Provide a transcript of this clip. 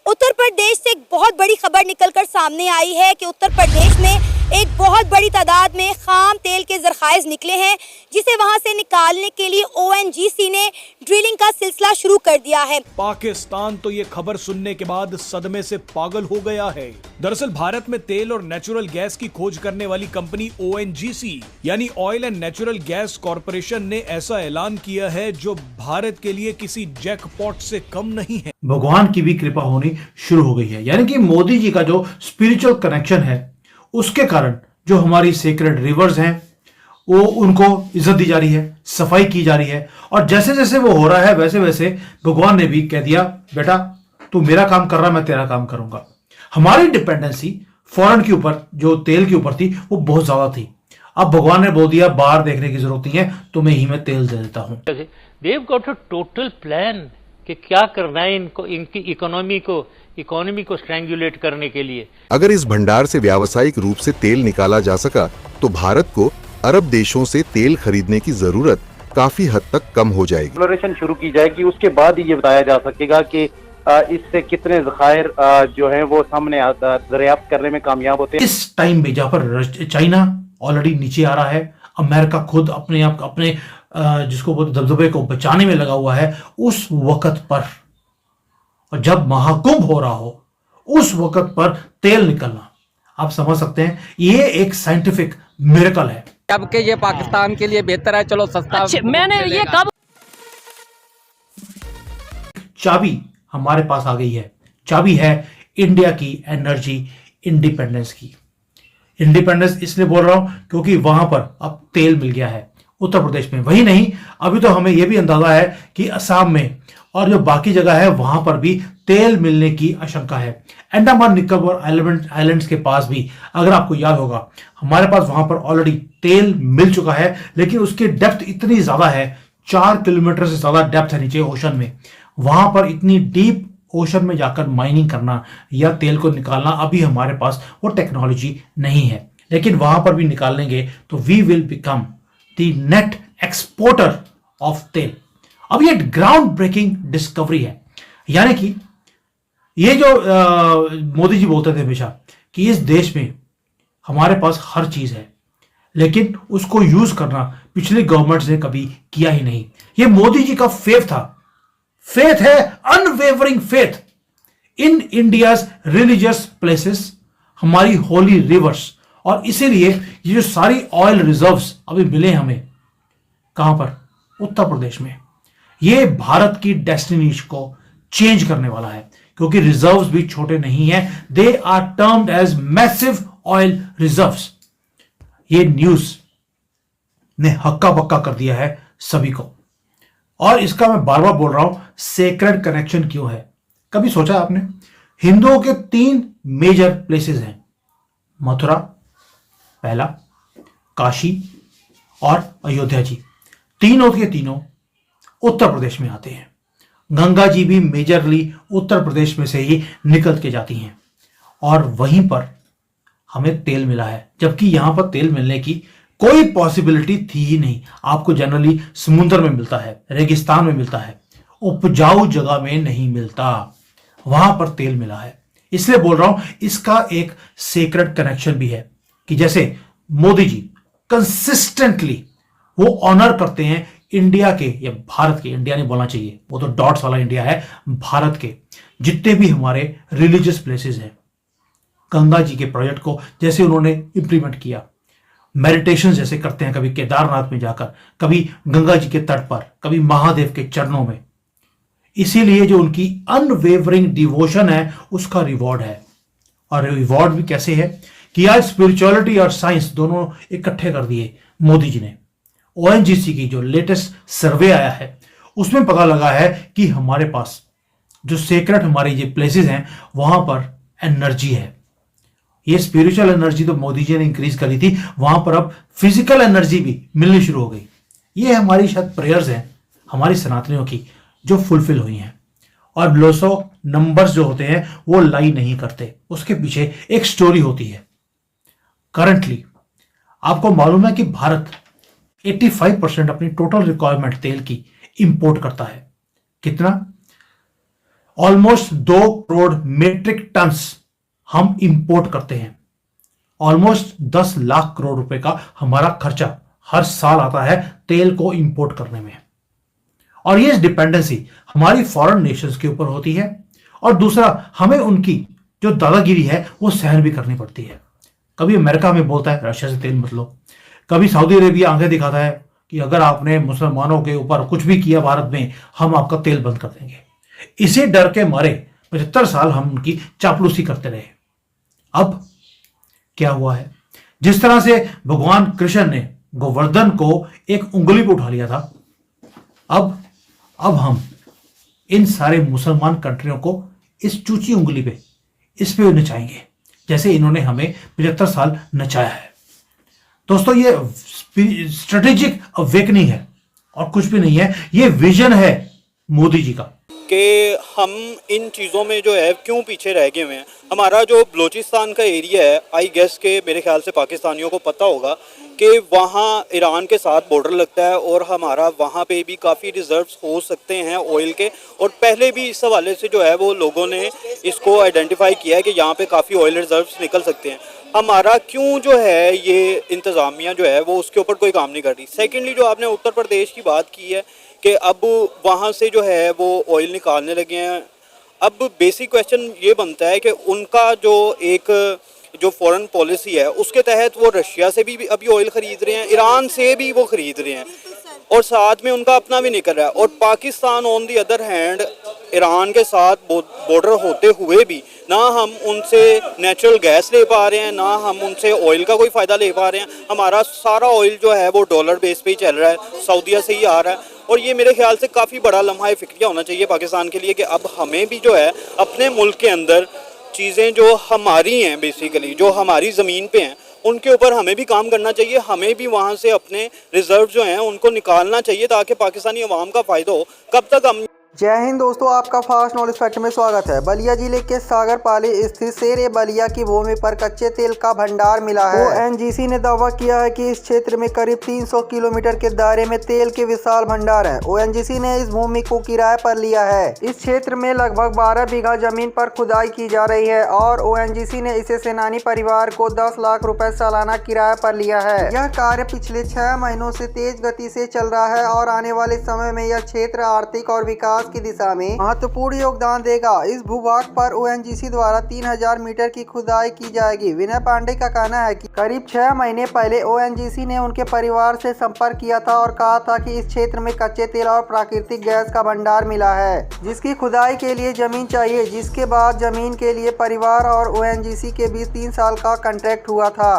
उत्तर प्रदेश से एक बहुत बड़ी खबर निकलकर सामने आई है कि उत्तर प्रदेश में एक बहुत बड़ी तादाद में खाम तेल के ज़रख़ाइज़ निकले हैं, जिसे वहां से निकालने के लिए ओएनजीसी ने ड्रिलिंग का सिलसिला शुरू कर दिया है। पाकिस्तान तो ये खबर सुनने के बाद सदमे से पागल हो गया है। दरअसल भारत में तेल और नेचुरल गैस की खोज करने वाली कंपनी ओएनजीसी यानी oil and natural gas corporation ने ऐसा ऐलान किया है जो भारत के लिए किसी जैकपॉट से कम नहीं है। भगवान की भी कृपा होनी शुरू हो गई है, यानी कि मोदी जी का जो स्पिरिचुअल कनेक्शन है उसके कारण जो हमारी सेक्रेड रिवर्स हैं वो उनको इज्जत दी जा रही है, सफाई की जा रही है, और जैसे जैसे वो हो रहा है वैसे वैसे भगवान ने भी कह दिया बेटा तू मेरा काम कर रहा, मैं तेरा काम करूंगा। हमारी डिपेंडेंसी फॉरेन के ऊपर जो तेल के ऊपर थी वो बहुत ज्यादा थी। अब भगवान ने बोल दिया बाहर देखने की जरूरत नहीं है, तुम्हें ही मैं तेल दे देता हूं। They've got a total plan कि क्या करना है इनको, इनकी इकोनॉमी को स्ट्रैंगुलेट करने के लिए। अगर इस भंडार से व्यावसायिक रूप से तेल निकाला जा सका तो भारत को अरब देशों से तेल खरीदने की जरूरत काफी हद तक कम हो जाएगी। एक्सप्लोरेशन शुरू की जाएगी, उसके बाद ही ये बताया जा सकेगा कि इससे कितने ज़खायर जो हैं वो सामने दरियाफ्त करने में कामयाब होते हैं। इस टाइम में जहां पर चाइना ऑलरेडी नीचे आ रहा है, अमेरिका खुद अपने आप अपने जिसको बोलते दबदबे को बचाने में लगा हुआ है, उस वक्त पर और जब महाकुंभ हो रहा हो उस वक्त पर तेल निकलना, आप समझ सकते हैं ये एक साइंटिफिक मिरेकल है। अब के ये पाकिस्तान के लिए बेहतर है, चलो सस्ता। मैंने ये कब चाबी हमारे पास आ गई है, चाबी है इंडिया की एनर्जी इंडिपेंडेंस की। इंडिपेंडेंस इसलिए बोल रहा हूं क्योंकि वहां पर अब तेल मिल गया है उत्तर प्रदेश में। वही नहीं, अभी तो हमें यह भी अंदाजा है कि असम में और जो बाकी जगह है वहां पर भी तेल मिलने की आशंका है। अंडमान निकोबार आइलैंड्स के पास भी, अगर आपको याद होगा, हमारे पास वहां पर ऑलरेडी तेल मिल चुका है, लेकिन उसकी डेप्थ इतनी ज्यादा है, 4 किलोमीटर से ज्यादा डेप्थ है नीचे ओशन में। वहां पर इतनी डीप ओशन में जाकर माइनिंग करना या तेल को निकालना अभी हमारे पास वो टेक्नोलॉजी नहीं है, लेकिन वहां पर भी निकाल लेंगे तो we will become the net exporter of तेल। अब ये ग्राउंड ब्रेकिंग डिस्कवरी है, यानी कि ये जो मोदी जी बोलते थे हमेशा कि इस देश में हमारे पास हर चीज है, लेकिन उसको यूज करना पिछली गवर्नमेंट ने कभी किया ही नहीं। ये मोदी जी का फेथ है, unwavering faith in India's religious places, हमारी होली रिवर्स। और इसीलिए ये जो सारी ऑयल रिजर्व्स अभी मिले हमें, कहां पर? उत्तर प्रदेश में। ये भारत की डेस्टिनी को चेंज करने वाला है, क्योंकि रिजर्व्स भी छोटे नहीं हैं, they are termed as massive oil reserves. ये न्यूज ने हक्का बक्का कर दिया है सभी को, और इसका मैं बार बार बोल रहा हूं, सेक्रेड कनेक्शन क्यों है? कभी सोचा आपने? हिंदुओं के 3 मेजर प्लेसेस हैं, मथुरा पहला, काशी और अयोध्या जी। तीनों के तीनों उत्तर प्रदेश में आते हैं। गंगा जी भी मेजरली उत्तर प्रदेश में से ही निकल के जाती हैं, और वहीं पर हमें तेल मिला है, जबकि यहां पर तेल मिलने की कोई पॉसिबिलिटी थी ही नहीं। आपको जनरली समुद्र में मिलता है, रेगिस्तान में मिलता है, उपजाऊ जगह में नहीं मिलता, वहां पर तेल मिला है। इसलिए बोल रहा हूं इसका एक सेक्रेड कनेक्शन भी है कि जैसे मोदी जी कंसिस्टेंटली वो ऑनर करते हैं इंडिया के या भारत के, इंडिया नहीं बोलना चाहिए, वो तो डॉट्स वाला इंडिया है, भारत के जितने भी हमारे रिलीजियस प्लेसेस हैं, गंगा जी के प्रोजेक्ट को जैसे उन्होंने इंप्लीमेंट किया, मेडिटेशन जैसे करते हैं, कभी केदारनाथ में जाकर, कभी गंगा जी के तट पर, कभी महादेव के चरणों में। इसीलिए जो उनकी अनवेवरिंग डिवोशन है उसका रिवॉर्ड है। और रिवॉर्ड भी कैसे है कि आज स्पिरिचुअलिटी और साइंस दोनों इकट्ठे कर दिए मोदी जी ने। ओएनजीसी की जो लेटेस्ट सर्वे आया है उसमें पता लगा है कि हमारे पास जो सेक्रेट हमारे ये प्लेसेस हैं वहां पर एनर्जी है। ये स्पिरिचुअल एनर्जी तो मोदी जी ने इंक्रीज करी थी, वहां पर अब फिजिकल एनर्जी भी मिलनी शुरू हो गई। ये हमारी शायद प्रेयर्स हैं हमारी सनातनियों की जो फुलफिल हुई हैं। और 200 नंबर्स जो होते हैं वो लाई नहीं करते, उसके पीछे एक स्टोरी होती है। करंटली आपको मालूम है कि भारत 85% अपनी टोटल रिक्वायरमेंट तेल की इंपोर्ट करता है। कितना? ऑलमोस्ट 2 करोड़ मीट्रिक टन्स हम इंपोर्ट करते हैं। ऑलमोस्ट 10 लाख करोड़ रुपए का हमारा खर्चा हर साल आता है तेल को इंपोर्ट करने में। और ये डिपेंडेंसी हमारी फॉरेन नेशंस के ऊपर होती है, और दूसरा हमें उनकी जो दादागिरी है वो सहन भी करनी पड़ती है। कभी अमेरिका में बोलता है रशिया से तेल मत लो, कभी सऊदी अरेबिया आंखें दिखाता है कि अगर आपने मुसलमानों के ऊपर कुछ भी किया भारत में, हम आपका तेल बंद कर देंगे। इसी डर के मारे 75 साल हम उनकी चापलूसी करते रहे। अब क्या हुआ है, जिस तरह से भगवान कृष्ण ने गोवर्धन को एक उंगली पर उठा लिया था, अब हम इन सारे मुसलमान कंट्रियों को इस चूची उंगली पे, इस पे नचाएंगे जैसे इन्होंने हमें 75 साल नचाया है। दोस्तों, ये स्ट्रेटेजिक अवेकनिंग है और कुछ भी नहीं है, ये विजन है मोदी जी का कि हम इन चीज़ों में जो है क्यों पीछे रह गए हुए हैं। हमारा जो बलूचिस्तान का एरिया है, आई गेस के मेरे ख्याल से पाकिस्तानियों को पता होगा कि वहाँ ईरान के साथ बॉर्डर लगता है और हमारा वहाँ पे भी काफ़ी रिजर्व्स हो सकते हैं ऑयल के, और पहले भी इस हवाले से जो है वो लोगों ने इसको आइडेंटिफाई किया है कि यहाँ पे काफ़ी ऑयल रिजर्व्स निकल सकते हैं। हमारा क्यों जो है ये इंतज़ामिया जो है वो उसके ऊपर कोई काम नहीं कर रही। सेकेंडली, जो आपने उत्तर प्रदेश की बात की है कि अब वहाँ से जो है वो ऑयल निकालने लगे हैं, अब बेसिक क्वेश्चन ये बनता है कि उनका जो फॉरेन पॉलिसी है उसके तहत वो रशिया से भी अभी ऑयल ख़रीद रहे हैं, ईरान से भी वो ख़रीद रहे हैं, और साथ में उनका अपना भी निकल रहा है। और Pakistan on the other hand Iran के साथ बॉर्डर होते हुए भी ना हम उनसे नेचुरल गैस ले पा रहे हैं, ना हम उनसे ऑयल का कोई फ़ायदा ले पा रहे हैं। हमारा सारा ऑयल जो है वो डॉलर बेस पे ही चल रहा है, सऊदीया से ही आ रहा है। और ये मेरे ख्याल से काफ़ी बड़ा लम्हा फ़िक्रिया होना चाहिए पाकिस्तान के लिए कि अब हमें भी जो है अपने मुल्क के अंदर चीज़ें जो हमारी हैं, बेसिकली जो हमारी ज़मीन पे हैं, उनके ऊपर हमें भी काम करना चाहिए। हमें भी वहाँ से अपने रिजर्व जो हैं उनको निकालना चाहिए ताकि पाकिस्तानी अवाम का फ़ायदा हो। कब तक हम जय हिंद दोस्तों, आपका फास्ट नॉलेज फैक्ट में स्वागत है। बलिया जिले के सागरपाली स्थित शेर बलिया की भूमि पर कच्चे तेल का भंडार मिला है। ओएनजीसी ने दावा किया है कि इस क्षेत्र में करीब 300 किलोमीटर के दायरे में तेल के विशाल भंडार हैं। ओएनजीसी ने इस भूमि को किराए पर लिया है। इस क्षेत्र में लगभग 12 बीघा जमीन पर खुदाई की जा रही है और ओएनजीसी ने इसे सेनानी परिवार को 10 लाख रुपए सालाना किराए पर लिया है। यह कार्य पिछले 6 महीनों से तेज गति से चल रहा है और आने वाले समय में यह क्षेत्र आर्थिक और विकास की दिशा में महत्वपूर्ण योगदान देगा। इस भूभाग पर ओएनजीसी द्वारा 3000 मीटर की खुदाई की जाएगी। विनय पांडे का कहना है कि करीब 6 महीने पहले ओएनजीसी ने उनके परिवार से संपर्क किया था और कहा था कि इस क्षेत्र में कच्चे तेल और प्राकृतिक गैस का भंडार मिला है, जिसकी खुदाई के लिए जमीन चाहिए, जिसके बाद जमीन के लिए परिवार और ओएनजीसी के बीच 3 साल का कॉन्ट्रैक्ट हुआ था।